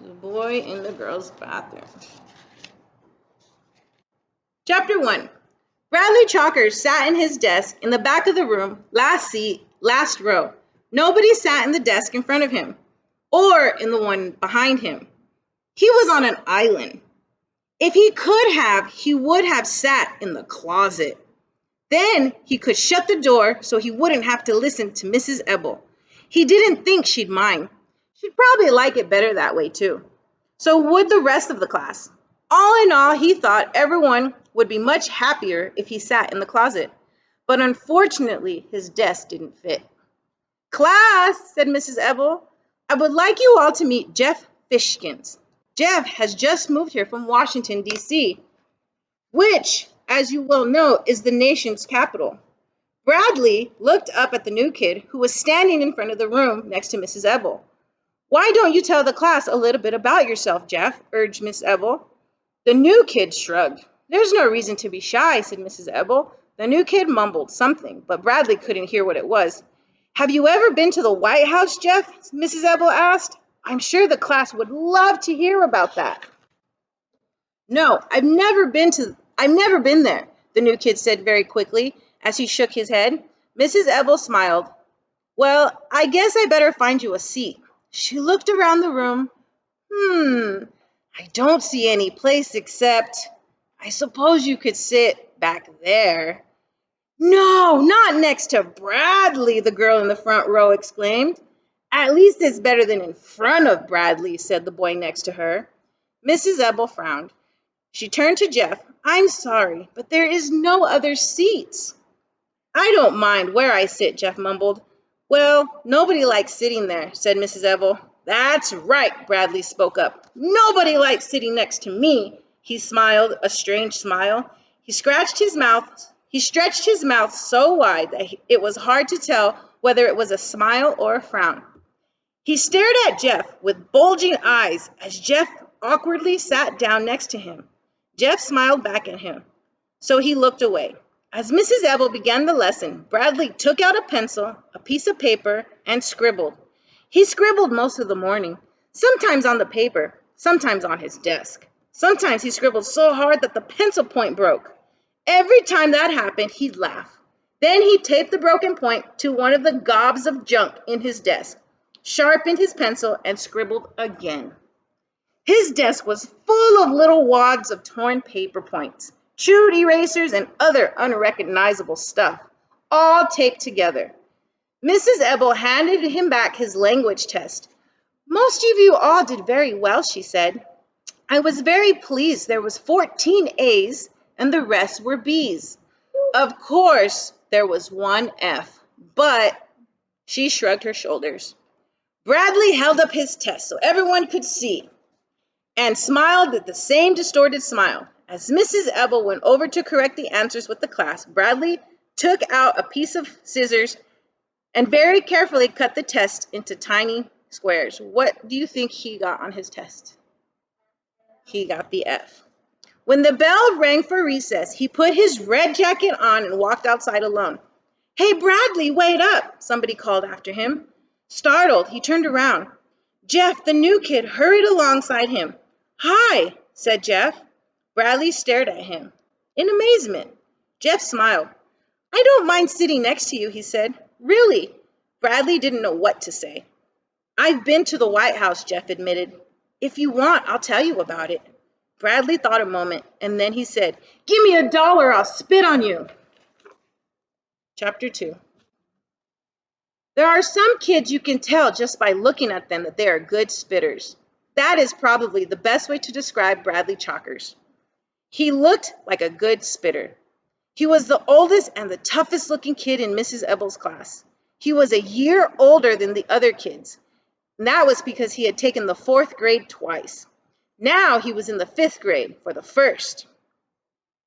The boy in the girls' bathroom. Chapter 1. Bradley Chalkers sat in his desk in the back of the room, last seat, last row. Nobody sat in the desk in front of him, or in the one behind him. He was on an island. If he could have, he would have sat in the closet. Then he could shut the door so he wouldn't have to listen to Mrs. Ebel. He didn't think she'd mind. She'd probably like it better that way too. So would the rest of the class. All in all, he thought everyone would be much happier if he sat in the closet. But unfortunately, his desk didn't fit. Class, said Mrs. Ebel, I would like you all to meet Jeff Fishkins. Jeff has just moved here from Washington, D.C., which, as you well know, is the nation's capital. Bradley looked up at the new kid who was standing in front of the room next to Mrs. Ebel. Why don't you tell the class a little bit about yourself, Jeff? Urged Miss Ebel. The new kid shrugged. There's no reason to be shy, said Mrs. Ebel. The new kid mumbled something, but Bradley couldn't hear what it was. Have you ever been to the White House, Jeff? Mrs. Ebel asked. I'm sure the class would love to hear about that. No, I've never been there, the new kid said very quickly as he shook his head. Mrs. Ebel smiled. Well, I guess I better find you a seat. She looked around the room. I don't see any place except, I suppose you could sit back there. No, not next to Bradley, the girl in the front row exclaimed. At least it's better than in front of Bradley, said the boy next to her. Mrs. Ebel frowned. She turned to Jeff. I'm sorry, but there is no other seats. I don't mind where I sit, Jeff mumbled. Well, nobody likes sitting there, said Mrs. Ebel. That's right, Bradley spoke up. Nobody likes sitting next to me. He smiled, a strange smile. He stretched his mouth so wide that it was hard to tell whether it was a smile or a frown. He stared at Jeff with bulging eyes as Jeff awkwardly sat down next to him. Jeff smiled back at him, so he looked away. As Mrs. Ebel began the lesson, Bradley took out a pencil, a piece of paper, and scribbled. He scribbled most of the morning, sometimes on the paper, sometimes on his desk. Sometimes he scribbled so hard that the pencil point broke. Every time that happened, he'd laugh. Then he taped the broken point to one of the gobs of junk in his desk, sharpened his pencil, and scribbled again. His desk was full of little wads of torn paper points, chewed erasers, and other unrecognizable stuff, all taped together. Mrs. Ebel handed him back his language test. Most of you all did very well, she said. I was very pleased there was 14 A's and the rest were B's. Of course, there was one F, but she shrugged her shoulders. Bradley held up his test so everyone could see and smiled with the same distorted smile. As Mrs. Ebel went over to correct the answers with the class, Bradley took out a piece of scissors and very carefully cut the test into tiny squares. What do you think he got on his test? He got the F. When the bell rang for recess, he put his red jacket on and walked outside alone. Hey, Bradley, wait up, somebody called after him. Startled, he turned around. Jeff, the new kid, hurried alongside him. Hi, said Jeff. Bradley stared at him in amazement. Jeff smiled. I don't mind sitting next to you, he said. Really? Bradley didn't know what to say. I've been to the White House, Jeff admitted. If you want, I'll tell you about it. Bradley thought a moment, and then he said, Give me $1, I'll spit on you. Chapter 2. There are some kids you can tell just by looking at them that they are good spitters. That is probably the best way to describe Bradley Chalkers. He looked like a good spitter. He was the oldest and the toughest looking kid in Mrs. Ebel's class. He was a year older than the other kids, and that was because he had taken the 4th grade twice. Now he was in the 5th grade for the first,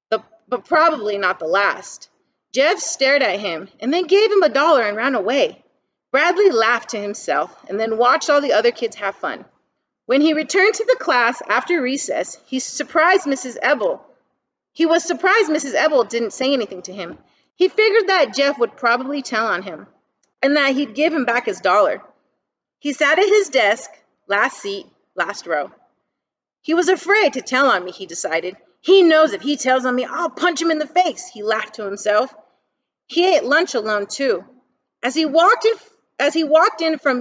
but probably not the last. Jeff stared at him and then gave him $1 and ran away. Bradley laughed to himself and then watched all the other kids have fun. When he returned to the class after recess, he was surprised Mrs. Ebel didn't say anything to him. He figured that Jeff would probably tell on him and that he'd give him back his $1. He sat at his desk, last seat, last row. He was afraid to tell on me, he decided. He knows if he tells on me, I'll punch him in the face, he laughed to himself. He ate lunch alone, too. As he walked in from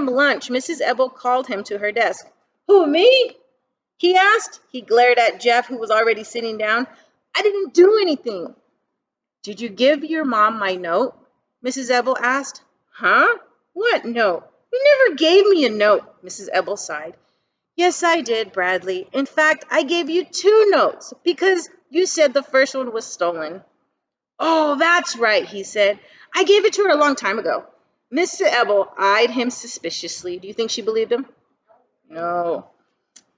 lunch, Mrs. Ebel called him to her desk. Who, me? He asked. He glared at Jeff, who was already sitting down. I didn't do anything. Did you give your mom my note? Mrs. Ebel asked. Huh? What note? You never gave me a note, Mrs. Ebel sighed. Yes, I did, Bradley. In fact, I gave you 2 notes because you said the first one was stolen. Oh, that's right, he said. I gave it to her a long time ago. Mr. Ebel eyed him suspiciously. Do you think she believed him? No.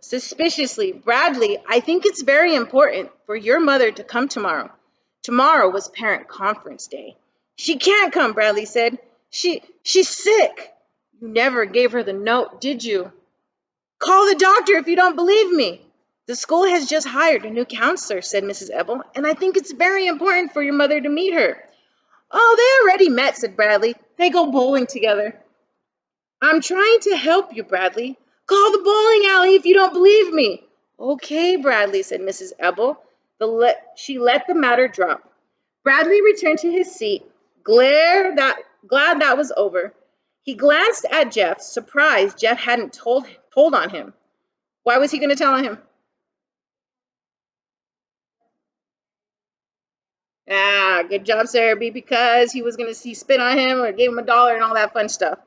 Suspiciously. Bradley, I think it's very important for your mother to come tomorrow. Tomorrow was parent conference day. She can't come, Bradley said. She's sick. You never gave her the note, did you? Call the doctor if you don't believe me. The school has just hired a new counselor, said Mrs. Ebel, and I think it's very important for your mother to meet her. Oh, they already met, said Bradley. They go bowling together. I'm trying to help you, Bradley. Call the bowling alley if you don't believe me. Okay, Bradley, said Mrs. Ebel. She let the matter drop. Bradley returned to his seat, glad that was over. He glanced at Jeff, surprised Jeff hadn't told on him. Why was he going to tell on him? Good job, Sarah B, because he was going to spit on him or gave him $1 and all that fun stuff.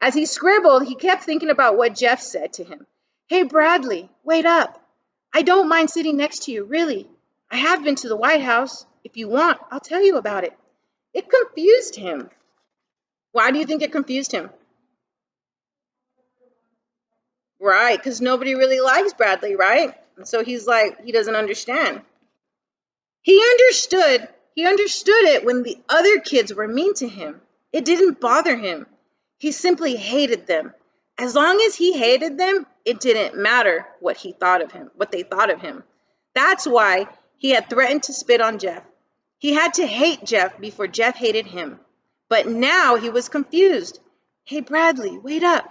As he scribbled, he kept thinking about what Jeff said to him. Hey, Bradley, wait up. I don't mind sitting next to you, really. I have been to the White House. If you want, I'll tell you about it. It confused him. Why do you think it confused him? Right, because nobody really likes Bradley, right? And so he's like, he doesn't understand. He understood it when the other kids were mean to him. It didn't bother him. He simply hated them. As long as he hated them, it didn't matter what they thought of him. That's why he had threatened to spit on Jeff. He had to hate Jeff before Jeff hated him. But now he was confused. Hey, Bradley, wait up.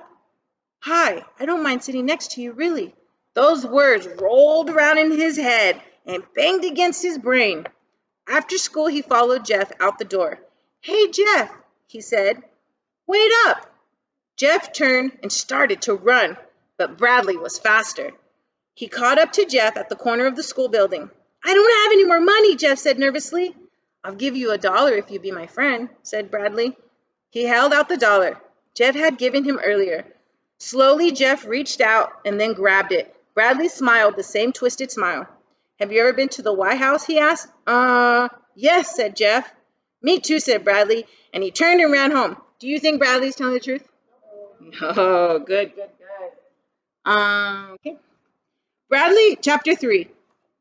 Hi, I don't mind sitting next to you, really. Those words rolled around in his head and banged against his brain. After school, he followed Jeff out the door. Hey, Jeff, he said. Wait up. Jeff turned and started to run, but Bradley was faster. He caught up to Jeff at the corner of the school building. I don't have any more money, Jeff said nervously. I'll give you $1 if you be my friend, said Bradley. He held out the $1 Jeff had given him earlier. Slowly, Jeff reached out and then grabbed it. Bradley smiled the same twisted smile. Have you ever been to the White House? He asked. Yes, said Jeff. Me too, said Bradley, and he turned and ran home. Do you think Bradley's telling the truth? Oh, good. Okay. Bradley, chapter 3.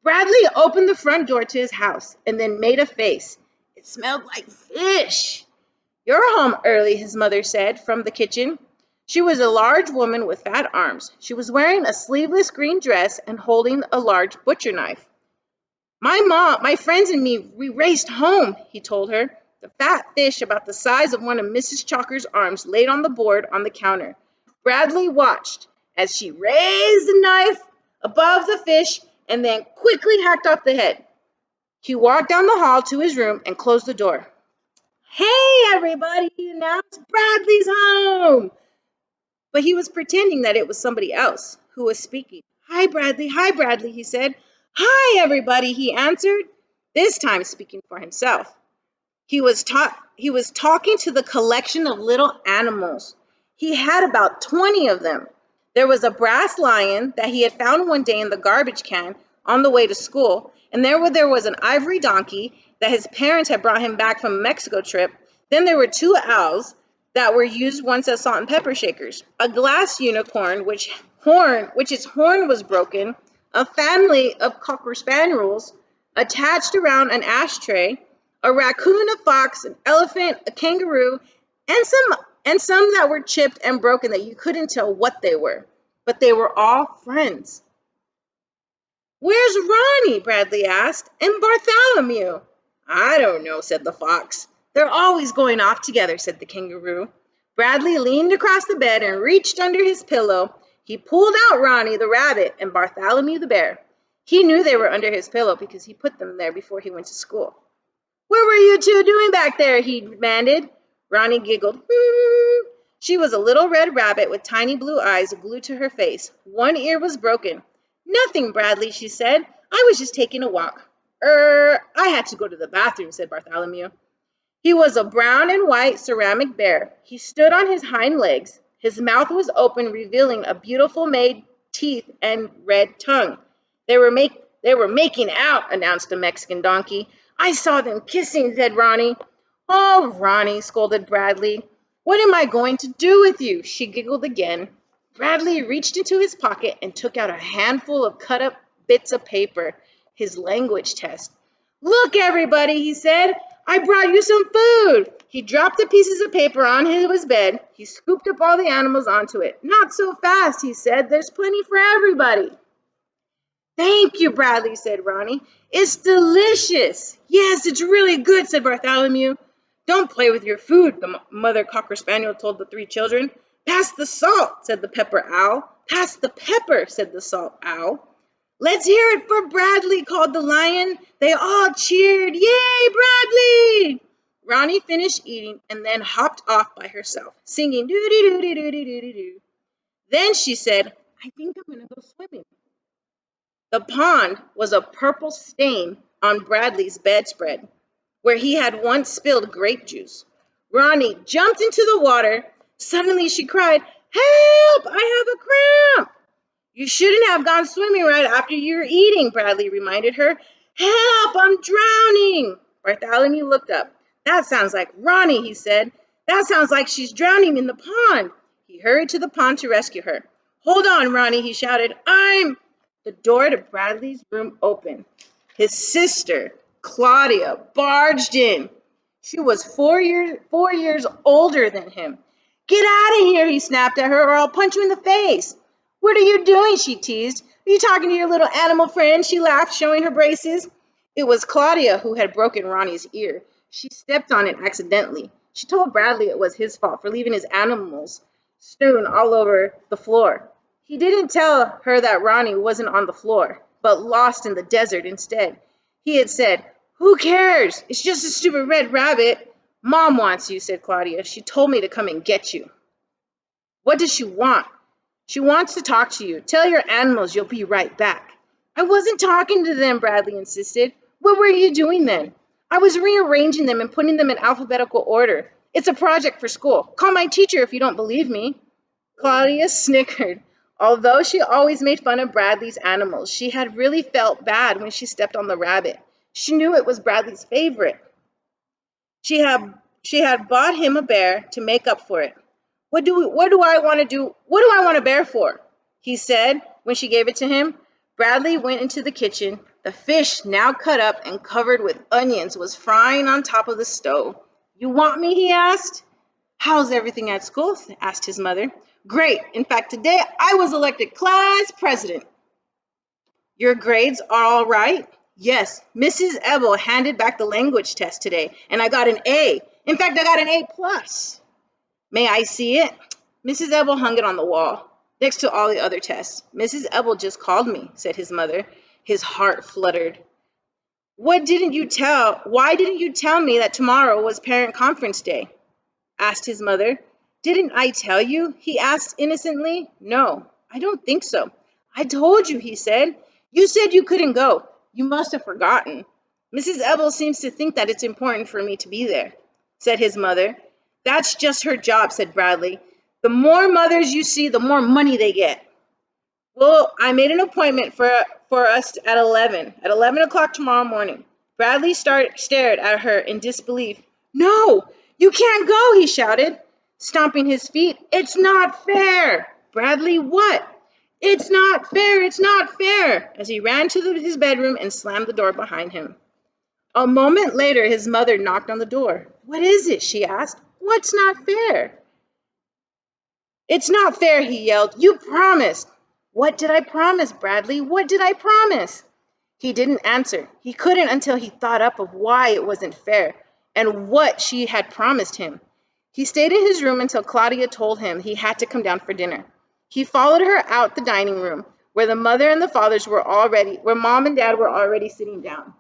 Bradley opened the front door to his house and then made a face. It smelled like fish. You're home early, his mother said from the kitchen. She was a large woman with fat arms. She was wearing a sleeveless green dress and holding a large butcher knife. My friends and me, we raced home, he told her. The fat fish about the size of one of Mrs. Chalker's arms laid on the board on the counter. Bradley watched as she raised the knife above the fish and then quickly hacked off the head. He walked down the hall to his room and closed the door. Hey, everybody, he announced, Bradley's home. But he was pretending that it was somebody else who was speaking. Hi, Bradley, he said. Hi, everybody, he answered, this time speaking for himself. He was talking to the collection of little animals. He had about 20 of them. There was a brass lion that he had found one day in the garbage can on the way to school, and there was an ivory donkey that his parents had brought him back from a Mexico trip. Then there were 2 owls that were used once as salt and pepper shakers, a glass unicorn which its horn was broken, a family of cocker spaniels attached around an ashtray, a raccoon, a fox, an elephant, a kangaroo, and some that were chipped and broken that you couldn't tell what they were, but they were all friends. Where's Ronnie? Bradley asked. And Bartholomew? I don't know, said the fox. They're always going off together, said the kangaroo. Bradley leaned across the bed and reached under his pillow. He pulled out Ronnie the rabbit and Bartholomew the bear. He knew they were under his pillow because he put them there before he went to school. "What were you two doing back there?" he demanded. Ronnie giggled. She was a little red rabbit with tiny blue eyes glued to her face. One ear was broken. "Nothing, Bradley," she said. "I was just taking a walk." I had to go to the bathroom," said Bartholomew. He was a brown and white ceramic bear. He stood on his hind legs. His mouth was open, revealing a beautiful made teeth and red tongue. They were making out," announced the Mexican donkey. "I saw them kissing," said Ronnie. "Oh, Ronnie," scolded Bradley. "What am I going to do with you?" She giggled again. Bradley reached into his pocket and took out a handful of cut up bits of paper, his language test. "Look, everybody," he said. "I brought you some food." He dropped the pieces of paper on his bed. He scooped up all the animals onto it. "Not so fast," he said. "There's plenty for everybody." "Thank you, Bradley," said Ronnie. "It's delicious." "Yes, it's really good," said Bartholomew. "Don't play with your food," the mother cocker spaniel told the three children. "Pass the salt," said the pepper owl. "Pass the pepper," said the salt owl. "Let's hear it for Bradley," called the lion. They all cheered. "Yay, Bradley!" Ronnie finished eating and then hopped off by herself, singing doo-dee-doo-dee-doo-dee-doo-dee-doo. Then she said, "I think I'm going to go swimming." The pond was a purple stain on Bradley's bedspread, where he had once spilled grape juice. Ronnie jumped into the water. Suddenly she cried, "Help! I have a cramp!" "You shouldn't have gone swimming right after you were eating," Bradley reminded her. "Help! I'm drowning!" Bartholomew looked up. "That sounds like Ronnie," he said. "That sounds like she's drowning in the pond." He hurried to the pond to rescue her. "Hold on, Ronnie," he shouted. The door to Bradley's room opened. His sister, Claudia, barged in. She was 4 years older than him. "Get out of here," he snapped at her, "or I'll punch you in the face." "What are you doing?" she teased. "Are you talking to your little animal friend?" She laughed, showing her braces. It was Claudia who had broken Ronnie's ear. She stepped on it accidentally. She told Bradley it was his fault for leaving his animals strewn all over the floor. He didn't tell her that Ronnie wasn't on the floor, but lost in the desert instead. He had said, "Who cares? It's just a stupid red rabbit." "Mom wants you," said Claudia. "She told me to come and get you." "What does she want?" "She wants to talk to you. Tell your animals you'll be right back." "I wasn't talking to them," Bradley insisted. "What were you doing then?" "I was rearranging them and putting them in alphabetical order. It's a project for school. Call my teacher if you don't believe me." Claudia snickered. Although she always made fun of Bradley's animals, she had really felt bad when she stepped on the rabbit. She knew it was Bradley's favorite. She had bought him a bear to make up for it. What do I want to do? What do I want a bear for?" he said when she gave it to him. Bradley went into the kitchen. The fish, now cut up and covered with onions, was frying on top of the stove. "You want me?" he asked. "How's everything at school?" asked his mother. "Great. In fact, today I was elected class president." "Your grades are all right?" "Yes, Mrs. Ebel handed back the language test today, and I got an A. In fact, I got an A plus." "May I see it?" Mrs. Ebel hung it on the wall, next to all the other tests. "Mrs. Ebel just called me," said his mother. His heart fluttered. Why didn't you tell me that tomorrow was parent conference day?" asked his mother. "Didn't I tell you?" he asked innocently. "No, I don't think so." "I told you," he said. "You said you couldn't go. You must have forgotten." "Mrs. Ebel seems to think that it's important for me to be there," said his mother. "That's just her job," said Bradley. "The more mothers you see, the more money they get." "Well, I made an appointment for us at 11 o'clock tomorrow morning." Bradley stared at her in disbelief. "No, you can't go," he shouted, stomping his feet. "It's not fair." "Bradley, what?" "It's not fair, it's not fair," as he ran to his bedroom and slammed the door behind him. A moment later, his mother knocked on the door. "What is it?" she asked. "What's not fair?" "It's not fair," he yelled. "You promised." "What did I promise, Bradley? What did I promise?" He didn't answer. He couldn't until he thought up of why it wasn't fair and what she had promised him. He stayed in his room until Claudia told him he had to come down for dinner. He followed her out the dining room where the mother and the fathers were already, where mom and dad were already sitting down.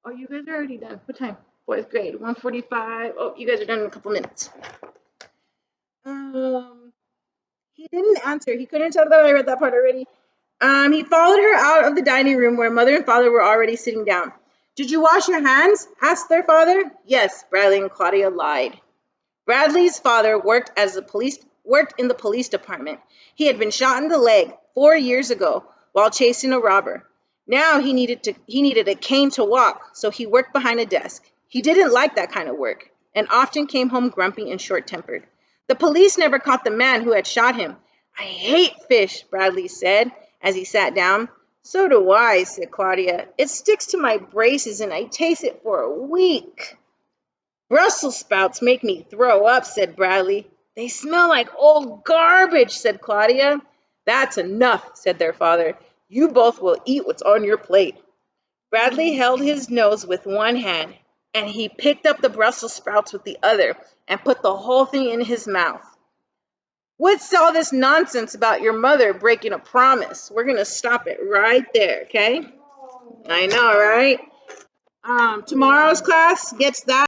Oh, you guys are already done. What time? Fourth grade, 1:45. Oh, you guys are done in a couple minutes. He didn't answer. He couldn't tell that I read that part already. He followed her out of the dining room where mother and father were already sitting down. Did you wash your hands? Asked their father. Yes, Bradley and Claudia lied. Bradley's father worked in the police department. He had been shot in the leg 4 years ago while chasing a robber. Now he needed a cane to walk, so he worked behind a desk. He didn't like that kind of work and often came home grumpy and short-tempered. The police never caught the man who had shot him. I hate fish, Bradley said as he sat down. So do I, said Claudia. It sticks to my braces and I taste it for a week. Brussels sprouts make me throw up, said Bradley. They smell like old garbage, said Claudia. That's enough, said their father. You both will eat what's on your plate. Bradley held his nose with one hand, and he picked up the Brussels sprouts with the other and put the whole thing in his mouth. What's all this nonsense about your mother breaking a promise? We're going to stop it right there, okay? I know, right? Tomorrow's class gets that.